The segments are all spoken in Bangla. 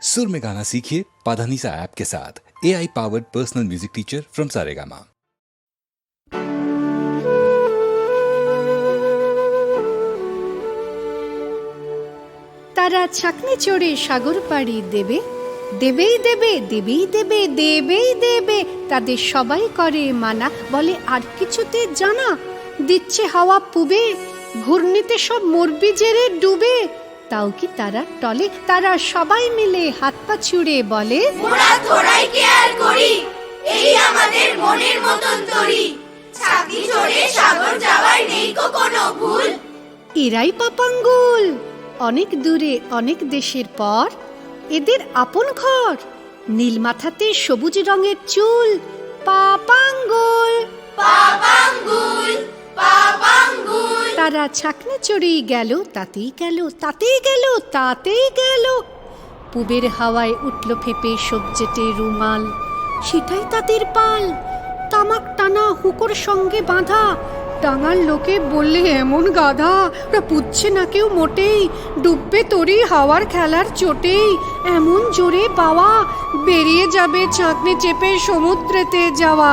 सुर में गाना सीखिए पाधानीसा ऐप के साथ। AI powered personal music teacher from Saregama. তারা ছাকনি চড়ে সাগর পাড়ি দেবে, দেবেই দেবে, দেবেই দেবে, দেবেই দেবে। তাদের সবাই করে মানা, বলে আর কিছুতে জানা। দিচ্ছে হাওয়া পুবে, ঘূর্ণিতে সব মরবি জেরে ডুবে। তাও কি তারা টলে? তারা সবাই মিলে হাত পা ছুড়ে বলে, মোরা তোরাই কেয়ার করি, এই আমাদের মনের মতন তরি। ছাকনি চড়ে সাগর যাওয়ার নেই কোনো ভুল। এরাই পাপাঙ্গুল। অনেক দূরে অনেক দেশের পর এদের আপন ঘর। নীল মাথাতে সবুজ রঙের চুল, পাপাঙ্গুল। পাপাঙ্গুল, পাপাঙ্গুল। তারা ছাকনি চড়েই গেল, তাতেই গেল, তাতেই গেল, তাতেই গেল। পুবের হাওয়ায় উঠল ফেপে সবজেটে রুমাল, সেটাই তাদের পাল। তামাক টানা হুকোর সঙ্গে বাঁধা, ডাঙার লোকে বললে এমন গাধা। ওরা পুচ্ছে না কেউ মোটেই, ডুববে তোরই হাওয়ার খেলার চোটেই। এমন জোরে পাওয়া, বেরিয়ে যাবে ছাকনি চেপে সমুদ্রেতে যাওয়া।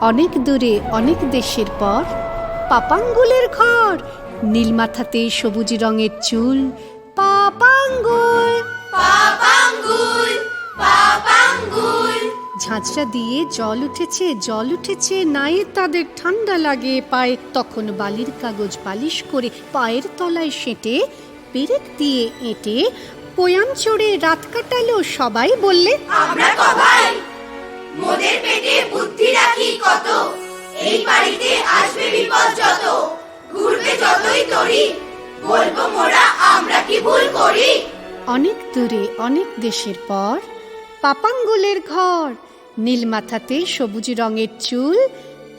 অনেক দূরে অনেক দেশের পর পাপাঙ্গুলের ঘর। নীল মাথাতে সবুজ রঙের চুল, পাপাঙ্গুল। পাপাঙ্গুল, পাপাঙ্গুল। ঝাঁঝরা দিয়ে জল উঠেছে, জল উঠেছে, নাই তাদের ঠান্ডা লাগে পায়ে। তখন বালির কাগজ পালিশ করে পায়ের তলায় সেঁটে, পেরেক দিয়ে এঁটে পোয়াম চড়ে রাত কাটালো সবাই। বললে আমরা কবাই, মোদের পেটে বুদ্ধি রাখি কত। এই বাড়িতে আসবে বিপদ যত, ঘুরবে যতই তরি। বলবো মোরা আমরা কি ভুল করি। অনেক দূরে অনেক দেশের পর পাপাঙ্গুলের ঘর। নীল মাথাতে সবুজ রঙের চুল,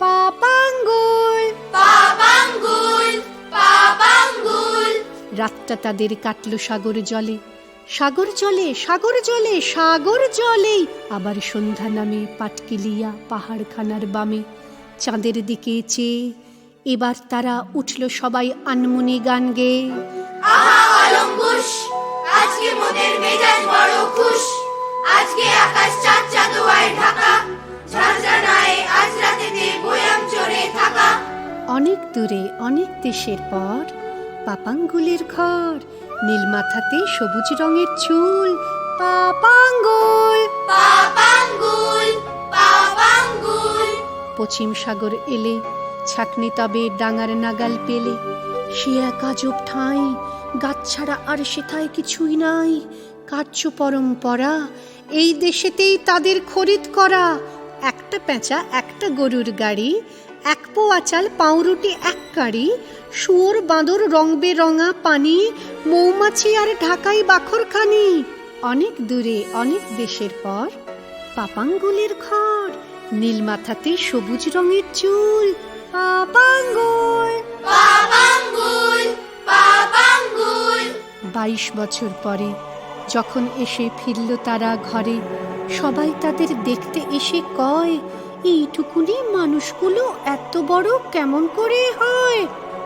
পাপাঙ্গুল। পাপাঙ্গুল, পাপাঙ্গুল। রাতটা তাদের কাটলো সাগর জলে, সাগর জলে, সাগর জলে, সাগর জলেই। আবার সন্ধ্যা নামে পাটকিলিয়া পাহাড়খানার বামে। চাঁদের দিকে চেয়ে এবার তারা উঠল সবাই আনমনি গান গেয়ে। আহা অলম্বুস, আজকে মোদের মেজাজ বড় খুশ। আজকে আকাশ চাঁদ চাঁদোয়ায় ঢাকা, ঝাঁঝরানায় আজ রাতেতে বয়াম চড়ে থাকা। অনেক দূরে অনেক দেশের পর পাপাঙ্গুলের ঘর। নীল মাথাতে সবুজ রঙের চুল, পাপাঙ্গুল। পাপাঙ্গুল, পাপাঙ্গুল। পশ্চিম সাগর এলে ছাকনি তবে ডাঙার নাগাল পেলে। সে এক আজব ঠাঁই, গাছ ছাড়া আর সেথায় কিছুই নাই। কার্য পরম্পরা, এই দেশেতেই তাদের খরিদ করা। একটা পেঁচা একটা গরুর গাড়ি, এক পোয়া চাল পাউরুটি এক কারি। শুয়োর বাঁদর রং বেরঙা পানি, মৌমাছি আর ঢাকাই বাখরখানি। অনেক দূরে অনেক দেশের পর পাপাঙ্গুলের ঘর। নীল মাথাতে সবুজ রঙের চুল, পাপাঙ্গুল। পাপাঙ্গুল, পাপাঙ্গুল। 22 বছর পরে যখন এসে ফিরল তারা ঘরে, সবাই তাদের দেখতে এসে কয়, এইটুকুনি মানুষগুলো এত বড় কেমন করে হয়।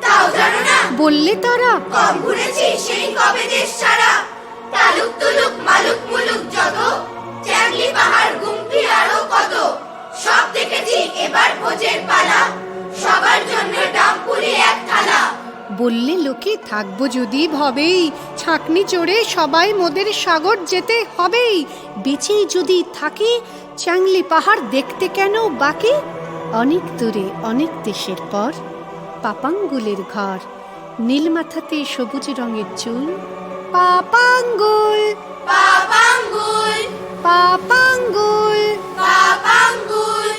তাও জানো না, বললে তারা, কম ঘুরেছি সেই কবে দেশ ছাড়া। তালুক তুলুক মালুক মুলুক যত, চ্যাংলি পাহাড় গুমটি আরো কত। সব দেখেছি এবার ভোজের পালা, সবার জন্য ডামপুরি এক থালা। বললে লোকে থাকবো যদি ভবেই, ছাকনি চড়ে সবাই মোদের সাগর যেতে হবেই। বেঁচেই যদি থাকি চ্যাংলি পাহাড় দেখতে কেন বাকি। অনেক দূরে অনেক দেশের পর পাপাঙ্গুলের ঘর। নীল মাথাতে সবুজ রঙের চুল, পাপাঙ্গুল। পাপাঙ্গুল, পাপাঙ্গুল, পাপাঙ্গুল,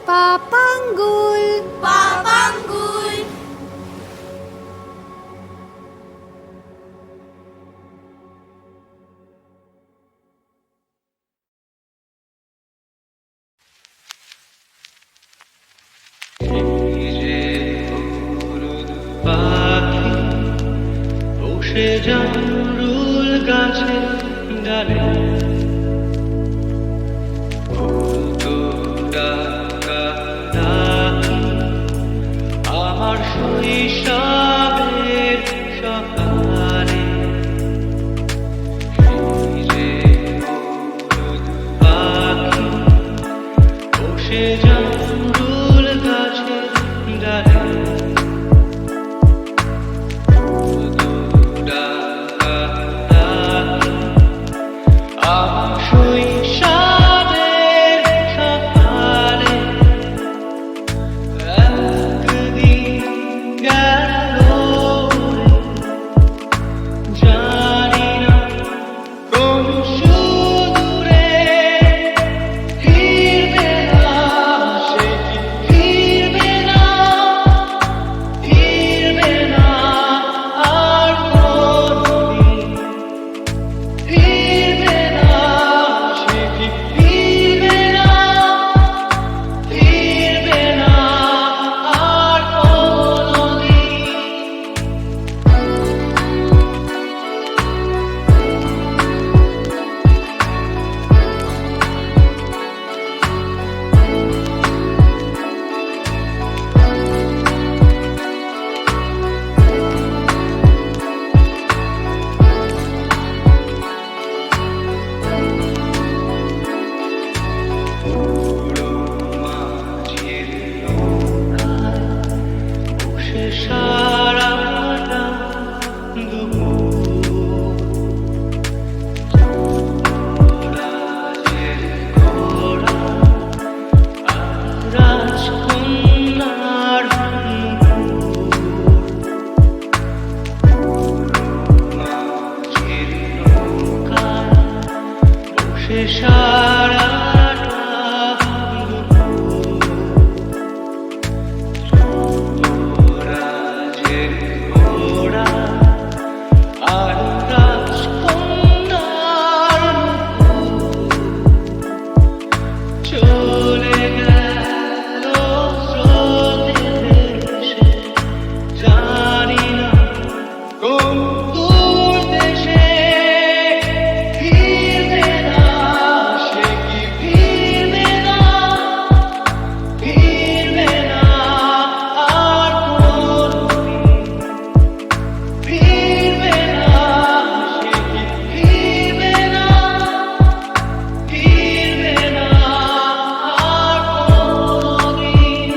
পাপাঙ্গুল। পাপাঙ্গুল। পাখি বসে জামরুল গাছের ডালে, ডাকা ডাকি আমার শৈশবের সকালে। বসে জামরুল গাছের ডালে আমার শৈশবের সকালে একদিন গেল জানি না কোন সুদূরে ফিরবে না সে কি ফিরবে না আর কোনদিন ফিরবে না সে কি ফিরবে না আর কোনদিন মাঝির নৌকায় বসে সারাটা দুপুর রাজের ঘোড়া আর রাজকন্যার মাঝির নৌকায় বসে সারাটা দুপুর রাজের ঘোড়া আর রাজকন্যার চলে গেল স্রোতে ভেসে জানি না কোন দূর দেশে ফিরবে না সে কি ফিরবে না আর কোনদিন ফিরবে না সে কি ফিরবে না আর কোনদিন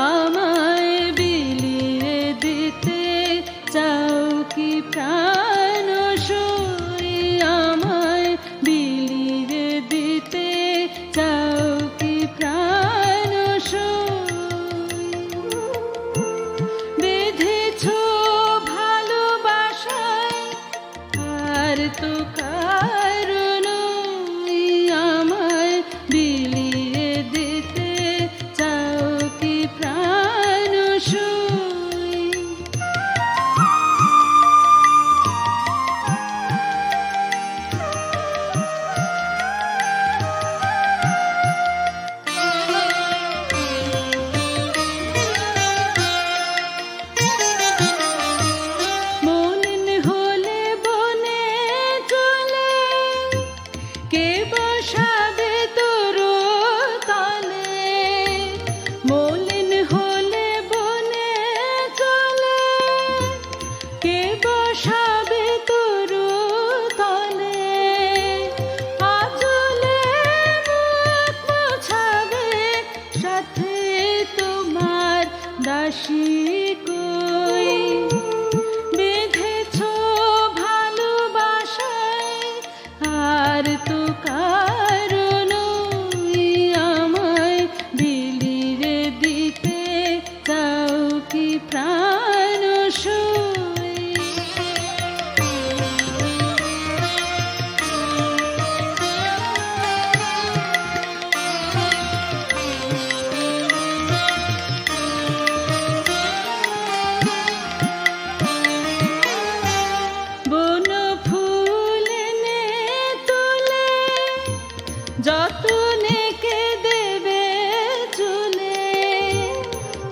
আমায় বিলিয়ে দিতে চাও কি প্রাণ সই আমায় বিলিয়ে দিতে চাও কি প্রাণ সই বেঁধেছ ভালোবাসায় আর তো কারণ আমায় বিলিয়ে দিতে চাও কি প্রাণ সই মলিন হলে বনে চলে কে বসাবে তোর তলে মলিন হলে বনে চলে কে বসাবে তোর তলে আচলে মুখ মোছাবে সাথে তোমার দাসী কই বেঁধেছ ভালোবাসায় আর তো কারণ আমায় বিলিয়ে দিতে চাও কি প্রাণ সই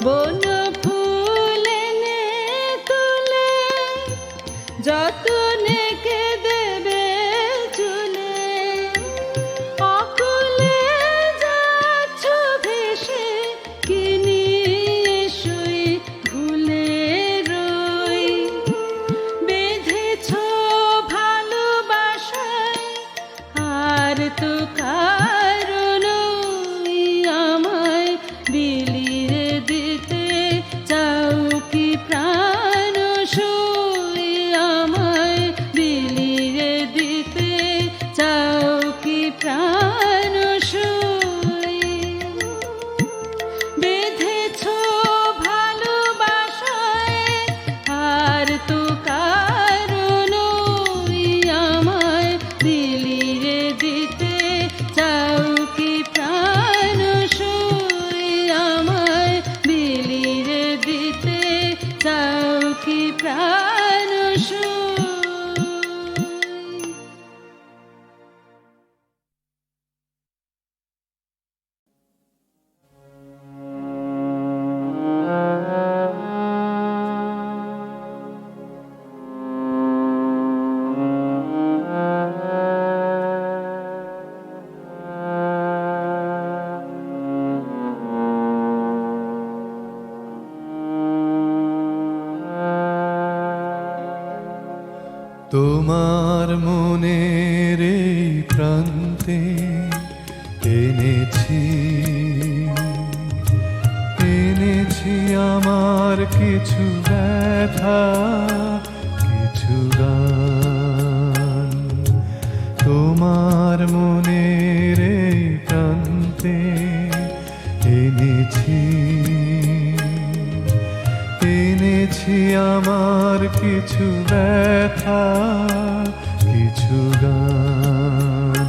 বন ফুল এনে তুলে যতনে কে দেবে চুলে, অকুলে যাচ্ছ ভেসে কি নিয়ে শুই ভুলে রই, বেঁধেছ ভালোবাসায় আর তো কারণ আমায় বিলিয়ে দিতে চাও কি প্রাণ সই, আমায় বিলিয়ে দিতে চাও কি প্রাণ সই, বেঁধেছ ভালোবাসায় আর তো কারণ আমায় বিলিয়ে দিতে চাও কি প্রাণ সই, আমায় বিলিয়ে দিতে চাও কি প্রাণ সই। তোমার মনের এই প্রান্তে এনেছি এনেছি আমার কিছু ব্যথা, কিছু গান। তোমার মনের এই প্রান্তে এনেছি এনেছি আমার কিছু ব্যথা, কিছু গান।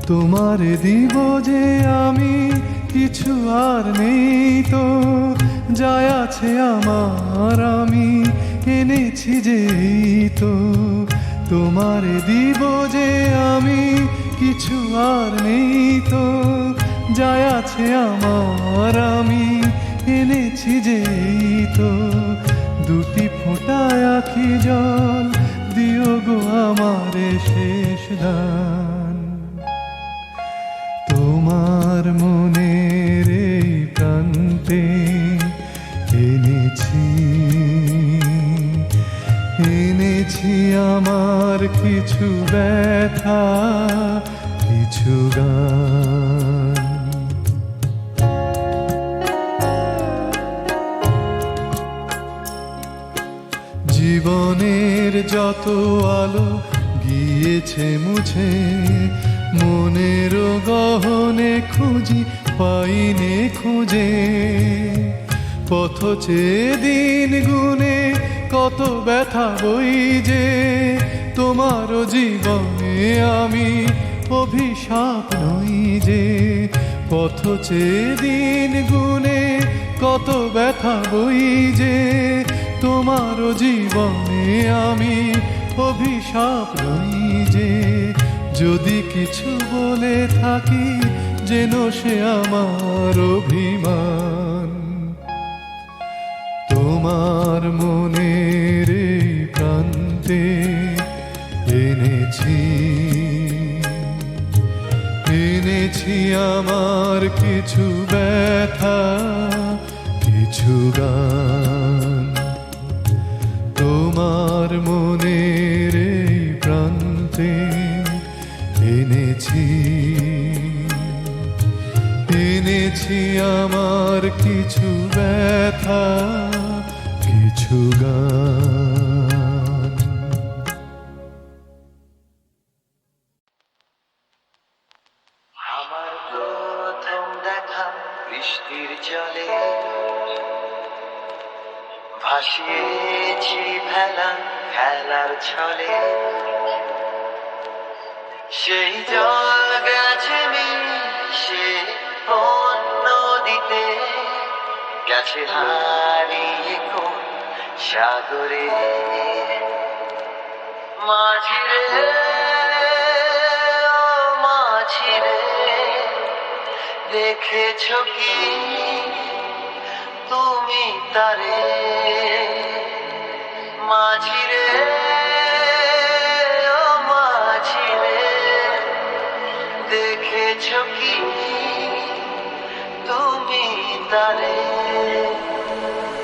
তোমার দিব যে আমি কিছু আর নেই তো, যায় আছে আমার আমি এনেছি যে তো। তোমার দিব যে আমি কিছু আর নেই তো, যায় আছে আমার আমি এনেছি যে তো। দুটি ফোঁটা আখি জল দিও গো আমারে শেষ দান। তোমার মনের এই প্রান্তে এনেছি এনেছি আমার কিছু ব্যথা, কিছু গান। জীবনের যত আলো গিয়েছে মুছে, মনের গহনে খুঁজি পাইনে খুঁজে। পথ চেয়ে দিন গুনে কত ব্যথা বই যে, তোমার জীবনে আমি অভিশাপ নই যে। পথ চেয়ে দিন গুনে কত ব্যথা বই যে, তোমার জীবনে আমি অভিশাপ নই যে। যদি কিছু বলে থাকি যেন সে আমার অভিমান। তোমার মনের এই প্রান্তে এনেছি এনেছি আমার কিছু ব্যথা, কিছু গান। তোমার মনের এই প্রান্তে এনেছি এনেছি আমার কিছু ব্যথা, কিছু গান। আমার প্রথম দেখা বৃষ্টির জলে, ভাসিয়েছি ভেলা খেলার ছলে। সেই জল গেছে মিশে অন্য দিতে, গেছে হারিয়ে কোন সাগরে মাঝিরে ও মাঝিরে দেখেছ কি তুমি তারে মাঝিরে ও মাঝিরে দেখেছ কি তুমি তারে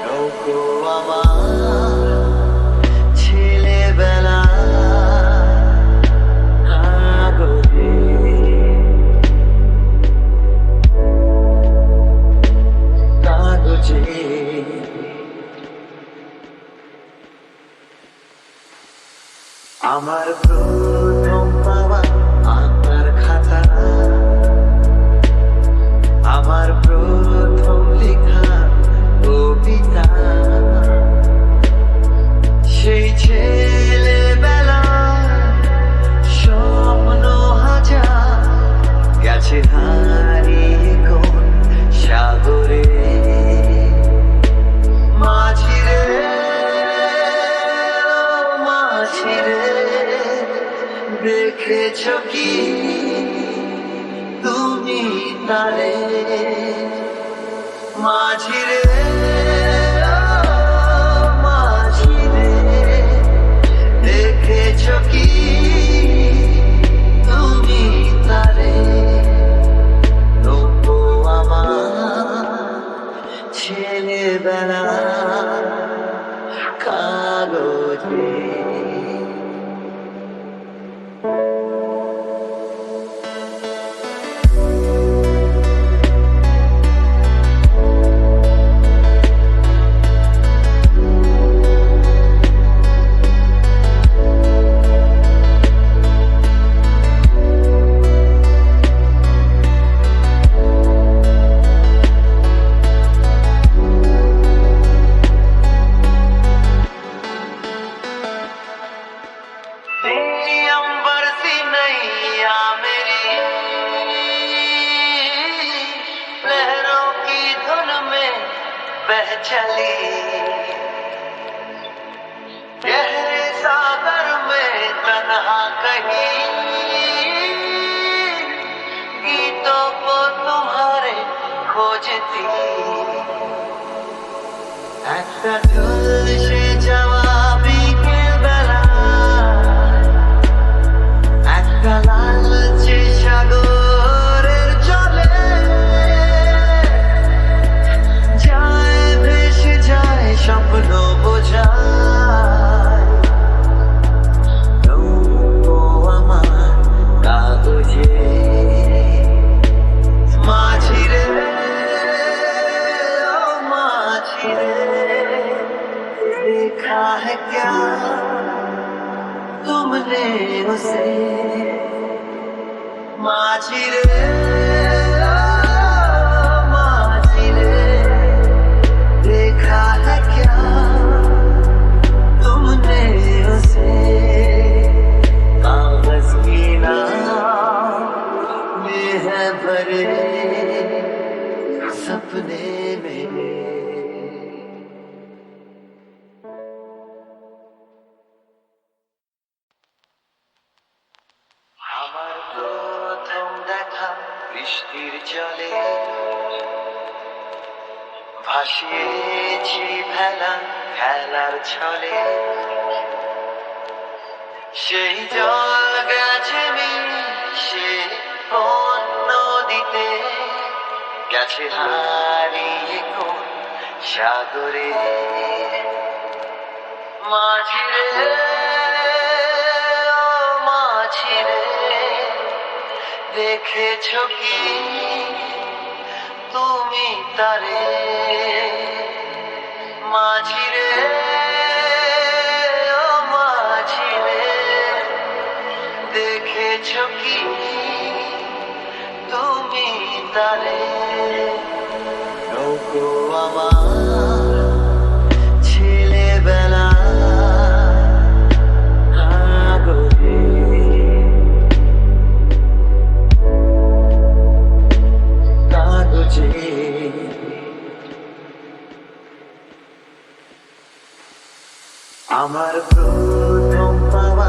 নৌকো আমার ছেলেবেলা কাগজে কাগজে আমার প্রথম পাওয়া আঁকার খাতা আমার প্রথম লেখা কবিতা সেই ছেলেবেলা স্বপ্ন হাজার গেছে হারিয়ে কোন সাগরে মাঝিরে মাঝিরে দেখেছ কি তুমি তারে মাঝিরে মাঝিরে দেখেছ কি তুমি তারে নৌকো আমার ছেলেবেলা কাগজে अंबर सी नैया मेरी लहरों की धुन में बह चली गहरे सागर में तन्हा कहीं गीतों को तुम्हारे खोजती একটা ঝলসে যাওয়া বিকেল বেলা একটা লালচে সাগরের জলে যায় ভেসে যায় স্বপ্ন বোঝায় নৌকো আমার কাগজে মাঝিরে ও মাঝিরে देखा है क्या तुमने उसे माझिरे माझिरे देखा है क्या तुमने उसे कागज की नाव में है भरे सपने मेरे আমার প্রথম দেখা বৃষ্টির জলে ভাসিয়েছি ভেলা খেলার ছলে সেই জল গেছে মিশে কোন নদীতে গেছে হারিয়ে কোন সাগরে মাঝিরে ও মাঝিরে দেখেছ কি তুমি তারে মাঝিরে ও মাঝিরে দেখেছ কি তুমি তারে নৌকো আমার ছেলেবেলা কাগজে কাগজে আমার প্রথম পাওয়া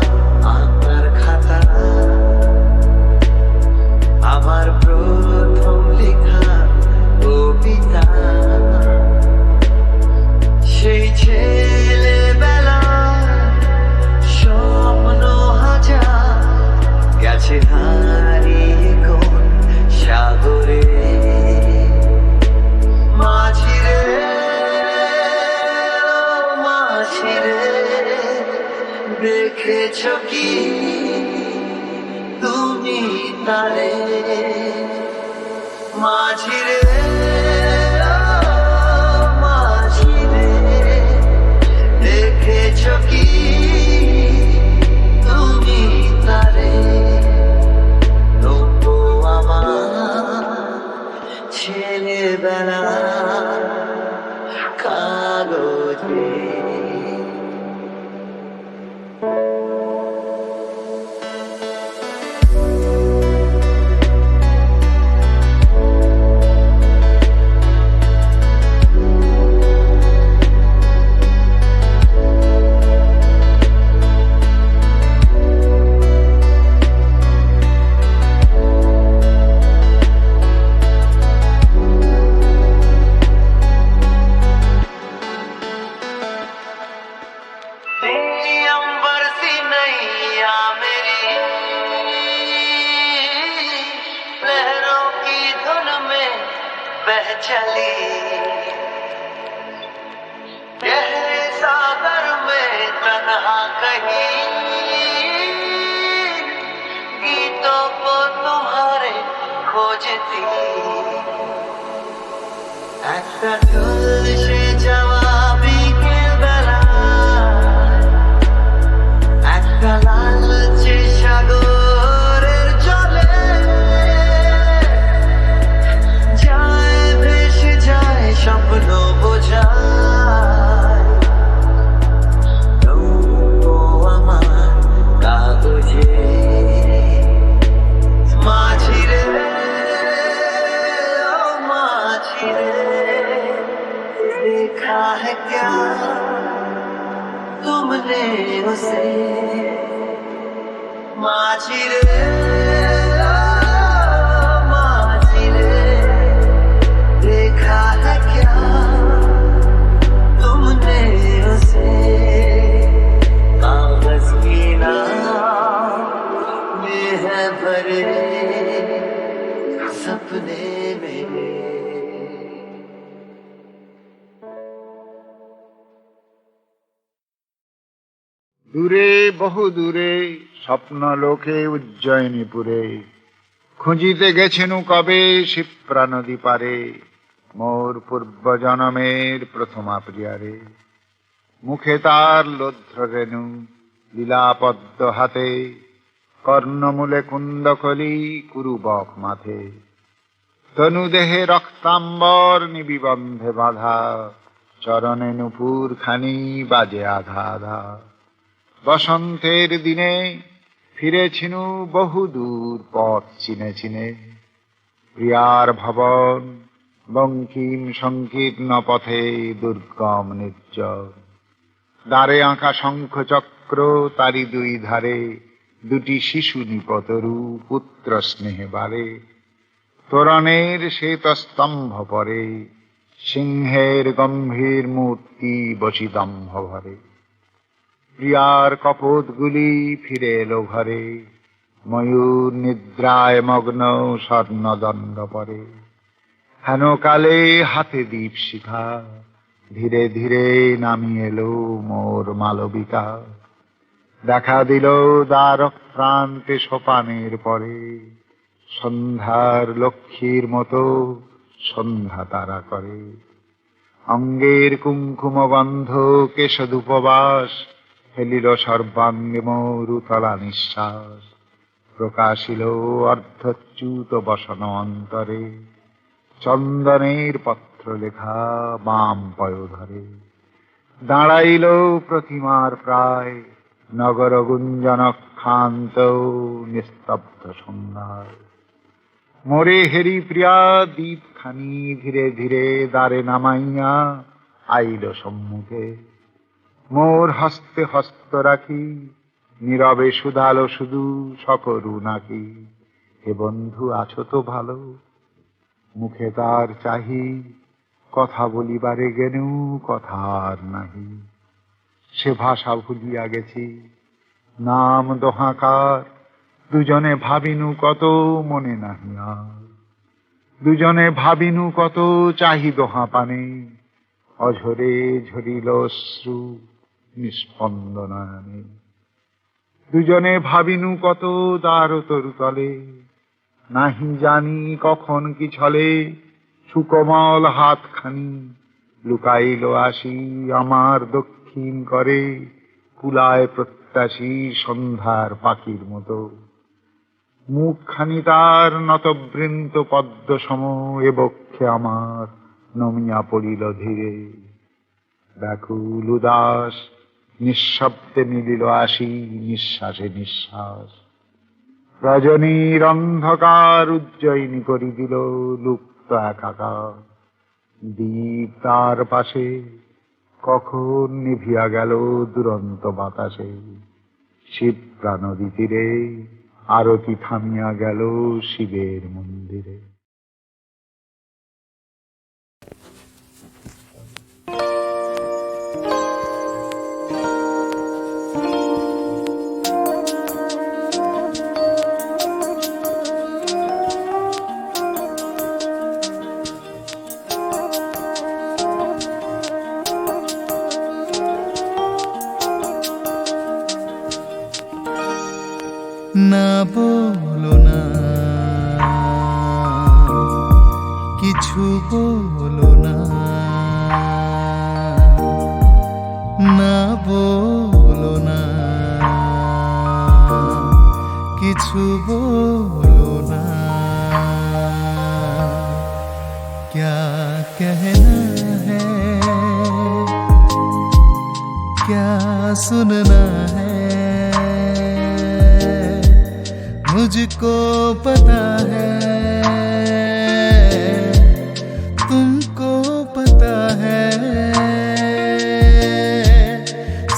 আঁকার খাতা, আমার প্রথম লেখা কবিতা, সেই ছেলেবেলা স্বপ্ন হাজার গেছে হারিয়ে কোন সাগরে। মাঝিরে মাঝিরে দেখেছ কি তুমি তারে? মাঝিরে মাঝিরে দেখেছ কি তুমি তারে? তবু আমার ছেলেবেলা কাগজে। अंबर सी नैया मेरी लहरों की धुन में बह चली, गहरे सागर में तन्हा कहीं गीतों को तुम्हारे खोजती। একটা ঝলসে যাওয়া বিকেল বেলা, একটা লালচে সাগরের জলে যায় ভেসে যায় স্বপ্ন বোঝায়। নৌকো আমার কাগজে। মাঝিরে ও মাঝিরে देखा है क्या तुमने उसे? माझिरे माझिरे देखा है क्या तुमने उसे? कागज की नाव में है भरे सपने मेरे। দূরে বহু দূরে স্বপ্নলোকে উজ্জয়িনীপুরে, খুঁজিতে গেছেনু কবে শিপ্রা নদী পারে, মোর পূর্ব জনমের প্রথমা প্রিয়ারে। মুখে তার লুধ্র রেণু লীলাপদ্ম হাতে, কর্ণমূলে কুন্দকলি কুরুবক মাথে। তনু দেহে রক্তাম্বর নিবিবন্ধে বাঁধা, চরণে নুপুর খানি বাজে আধা আধা। বসন্তের দিনে ফিরেছিনু বহু দূর পথ চিনে চিনে, প্রিয়ার ভবন বঙ্কিম সংকীর্ণ পথে দুর্গম নির্জন। দ্বারে আঁকা শঙ্খ চক্র তারি দুই ধারে, দুটি শিশু নিপতরু পুত্র স্নেহে বারে। তোরণের শ্বেত স্তম্ভ পরে, সিংহের গম্ভীর মূর্তি বসিদম্ভ ভরে। প্রিয়ার কপোতগুলি ফিরে এলো ঘরে, ময়ূর নিদ্রায় মগ্ন স্বর্ণদণ্ড পরে। হেনকালে হাতে দীপ শিখা, ধীরে ধীরে নামি এলো মোর মালবিকা। দেখা দিল দ্বারক প্রান্তে সোপানের পরে, সন্ধ্যার লক্ষ্মীর মতো সন্ধ্যা তারা করে। অঙ্গের কুঙ্কুম গন্ধ কেশদুপবাস, ফেলিল সর্বাঙ্গে মোর উতলা নিঃশ্বাস। প্রকাশিল অর্ধচ্যুত বসন অন্তরে, চন্দনের পত্র লেখা বাম পয়োধরে। দাঁড়াইল প্রতিমার প্রায়, নগর গুঞ্জন ক্ষান্ত নিস্তব্ধ সন্ধ্যায়। মোরে হেরি প্রিয়া দীপখানি ধীরে ধীরে দ্বারে নামাইয়া আইল সম্মুখে। মোর হস্তে হস্ত রাখি, নীরবে শুধালো শুধু সকরু নাকি, হে বন্ধু আছো তো ভালো? মুখে তার চাহি, কথা বলিবারে গেনু কথা আর নাহি। সে ভাষা ভুলিয়া গেছি, নাম দোহাকার, দুজনে ভাবিনু কত মনে নাহি আর। দুজনে ভাবিনু কত চাহি দোহা পানে, অঝরে ঝরিল অশ্রু নিস্পন্দ নয়নে। দুজনে ভাবিনু কত দ্বার তরু তলে, নাহি জানি কখন কি ছলে, সুকোমল হাতখানি লুকাইল আসি আমার দক্ষিণ করে, কুলায় প্রত্যাশী সন্ধ্যার পাখির মতো। মুখখানি তার নতবৃন্ত পদ্ম সম, এ বক্ষে আমার নমিয়া পড়িল ধীরে। ব্যাকুল উদাস নিঃশব্দে মিলিল আসি, নিঃশ্বাসে নিঃশ্বাস। রজনীর অন্ধকার উজ্জয়িনী করি দিল লুপ্ত একাকার। দ্বীপ তার পাশে কখন নিভিয়া গেল দুরন্ত বাতাসে। শিপ্রা নদী তীরে আরতি থামিয়া গেল শিবের মন্দিরে। না বলো না, কিছু বলো না, না বলো না, কিছু বলো না। क्या कहना है, क्या सुनना है, मुझको पता है, तुमको पता है।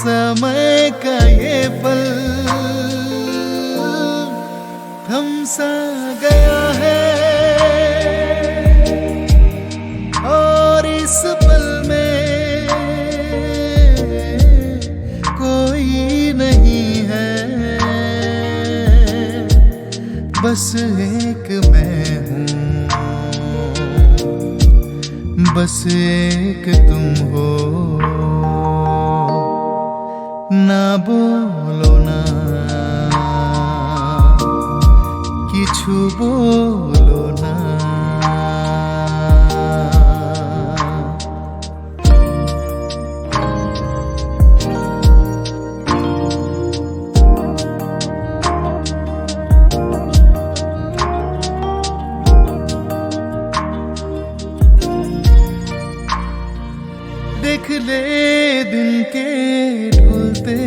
समय का ये पल थम सा गया है, और इस पल में कोई नहीं है, बस एक मैं हूँ, बस एक तुम हो। ना बोलो ना, কিছু বলো না। देख ले दिन के ঢলতে,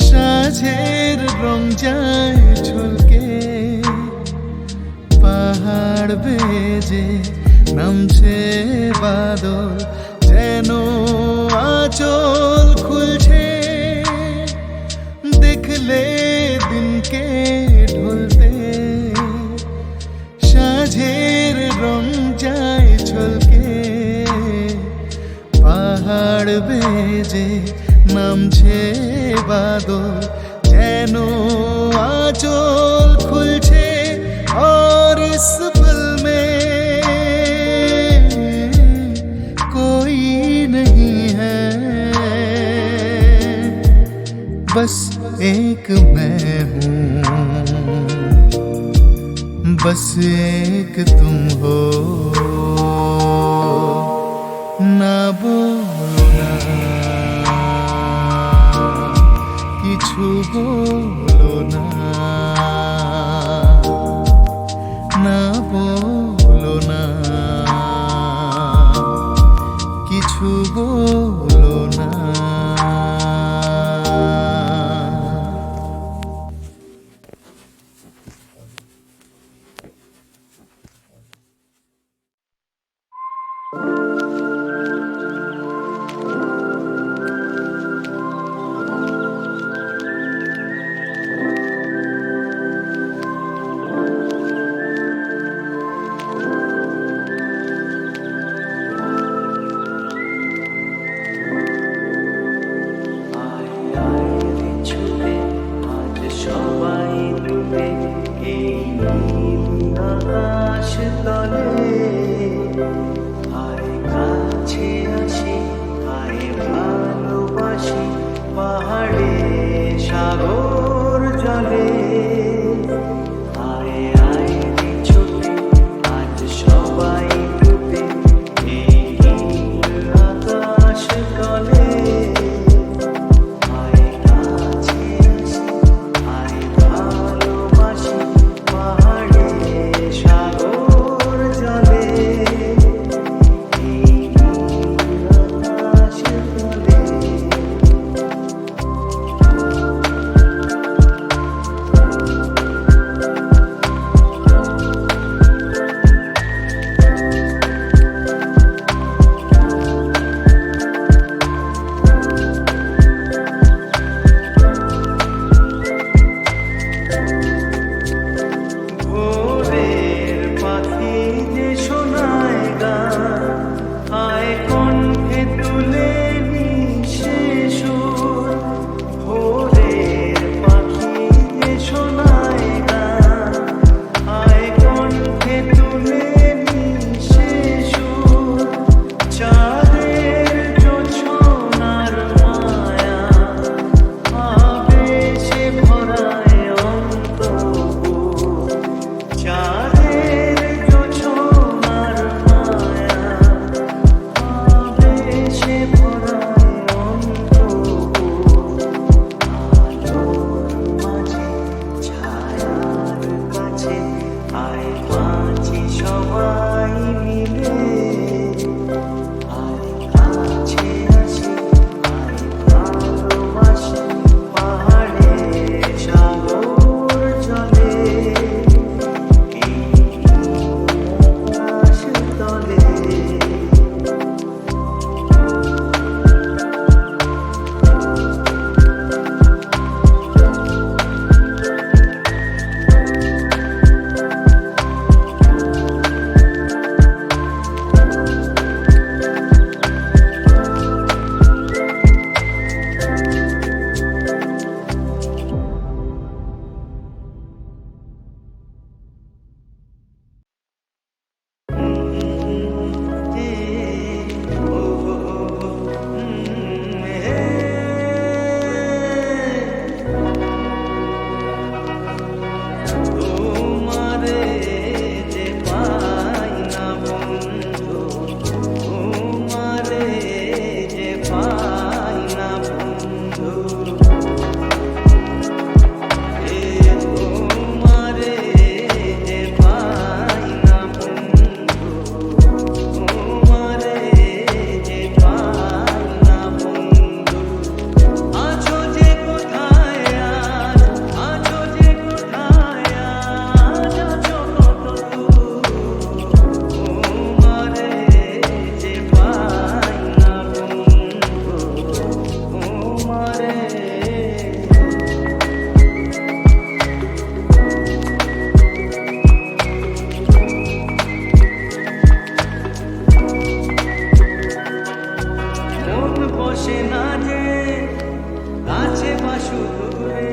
সাঁঝের রং যায় ছলকে, পাহাড় বেজে নামছে বাদল, যেন আঁচল খুলছে। দেখলে দিনকে ঢলতে, সাঁঝের রং যায় ছলকে, পাহাড় বেজে নামছে বাদল, যেন আঁচল খুলছে। और इस पल में कोई नहीं है, बस एक मैं हूँ, बस एक तुम हो। ना बोलो ना, কিছু বলো না, না বলো না, কিছু বলো না। পাহাড়ে সাগর জলে আয় আয় রে ছুটে আজ সবাই ডুবে এই নীল আকাশ তলে আয় কাছে আসি আয় ভালোবাসি পাহাড়ে সাগর জলে এই নীল আকাশ তলে ভোরের পাখি যে শোনায় গান আয় কণ্ঠে তুলে নিশে সুর ভোরের পাখি যে শোনায় গান আয় কণ্ঠে তুলে নিশে সুর চাঁদের জোছনার মায়া আবেশে ভরায় অন্তপুর চাঁদের জোছনার মায়া আবেশে ভরায় অন্তপুর আলোর মাঝে ছায়ার কাছে আয় বাঁচি সবাই মিলে আয় কাছে আসি আয় ভালোবাসি পাহাড়ে সাগর জলে এই আকাশ তলে তোমারে যে পাই না বন্ধু তোমারে যে পাই না বন্ধু এ তোমারে যে পাই না বন্ধু তোমারে যে পাই না বন্ধু আছো যে কোথায় আজ আছো যে কোথায় আজ আছো কত দূর তোমারে যে পাই না বন্ধু তোমারে মন বসে না যে কাছে বাসু দূরে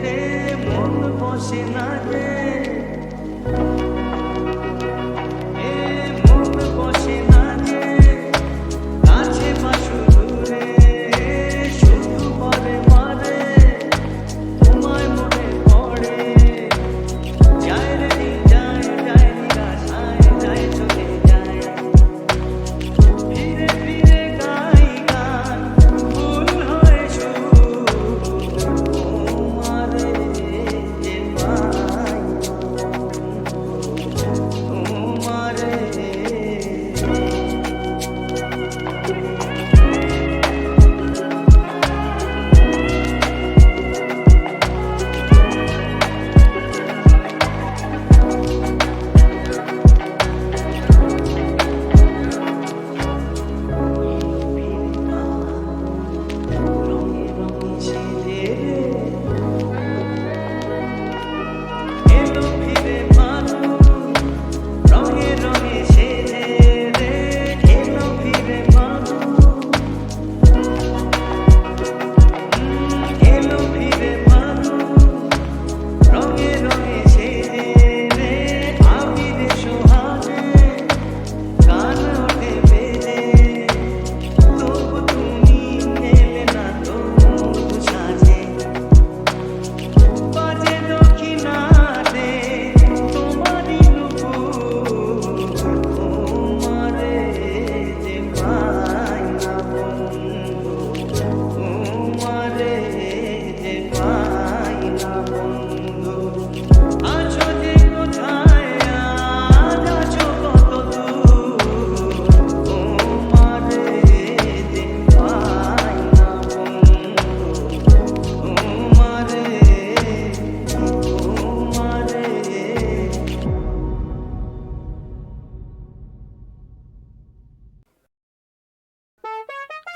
রে মন বসে না যে এ মন বসে না যে কাছে বাসু দূরে শুধু বলে মারে তোমায় মনে পড়ে যায় রে যায় যায় নিরাশায় যায় চলে যায় ফিরে ফিরে গাই গান ভুল হয়ে সুর তোমারে যে পাই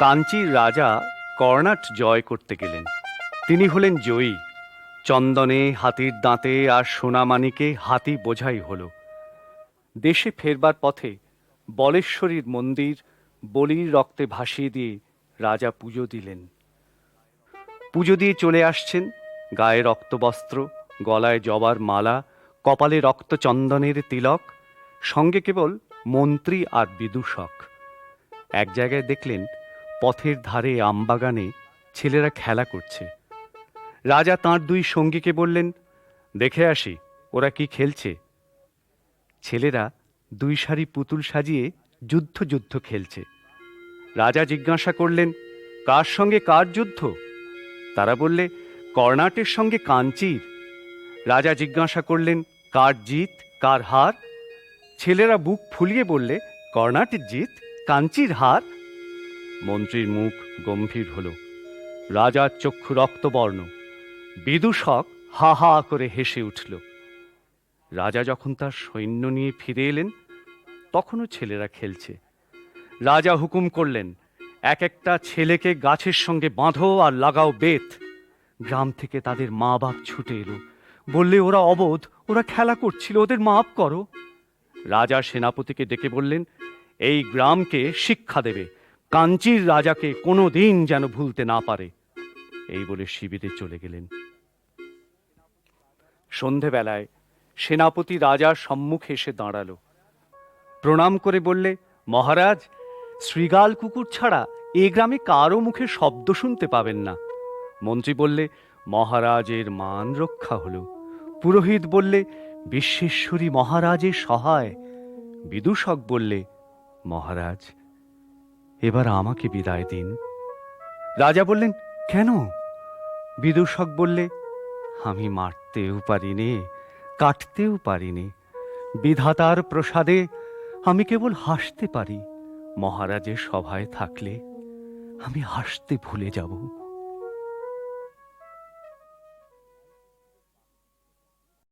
কাঞ্চীর রাজা কর্ণাট জয় করতে গেলেন। তিনি হলেন জয়ী। চন্দনে, হাতির দাঁতে আর সোনামানিকে হাতি বোঝাই হলো। দেশে ফেরবার পথে বলেশ্বরীর মন্দির বলির রক্তে ভাসিয়ে দিয়ে রাজা পুজো দিলেন। পুজো দিয়ে চলে আসছেন, গায়ে রক্তবস্ত্র, গলায় জবার মালা, কপালে রক্ত চন্দনের তিলক, সঙ্গে কেবল মন্ত্রী আর বিদূষক। এক জায়গায় দেখলেন পথের ধারে আমবাগানে ছেলেরা খেলা করছে। রাজা তাঁর দুই সঙ্গীকে বললেন, দেখে আসি ওরা কি খেলছে। ছেলেরা দুই সারি পুতুল সাজিয়ে যুদ্ধ যুদ্ধ খেলছে। রাজা জিজ্ঞাসা করলেন, কার সঙ্গে কার যুদ্ধ? তারা বললে, কর্ণাটের সঙ্গে কাঞ্চীর। রাজা জিজ্ঞাসা করলেন, কার জিত কার হার? ছেলেরা বুক ফুলিয়ে বললে, কর্ণাটের জিত, কাঞ্চীর হার। মন্ত্রীর মুখ গম্ভীর হল, রাজার চক্ষু রক্তবর্ণ। বিদূষক হা হা করে হেসে উঠল। রাজা যখন তার সৈন্য নিয়ে ফিরে এলেন, তখনও ছেলেরা খেলছে। রাজা হুকুম করলেন, এক একটা ছেলেকে গাছের সঙ্গে বাঁধো আর লাগাও বেত। গ্রাম থেকে তাদের মা বাপ ছুটে এলো, বললে ওরা অবোধ, ওরা খেলা করছিল, ওদের মাপ করো। রাজা সেনাপতিকে ডেকে বললেন, এই গ্রামকে শিক্ষা দেবে, কাঞ্চীর রাজাকে কোনো দিন যেন ভুলতে না পারে। এই বলে শিবিরে চলে গেলেন। সন্ধেবেলায় সেনাপতি রাজার সম্মুখে এসে দাঁড়ালো। প্রণাম করে বললে, মহারাজ, শ্রীগাল কুকুর ছাড়া এ গ্রামে কারো মুখে শব্দ শুনতে পাবেন না। মন্ত্রী বললে, মহারাজের মান রক্ষা হলো। পুরোহিত বললে, বিশ্বেশ্বরী মহারাজের সহায়। বিদূষক বললে, মহারাজ, এবার আমাকে বিদায় দিন। রাজা বললেন, কেন? বিদূষক বললে, আমি মারতেও পারিনে, কাটতেও পারিনে। বিধাতার প্রসাদে আমি কেবল হাসতে পারি। মহারাজের সভায় থাকলে আমি হাসতে ভুলে যাব।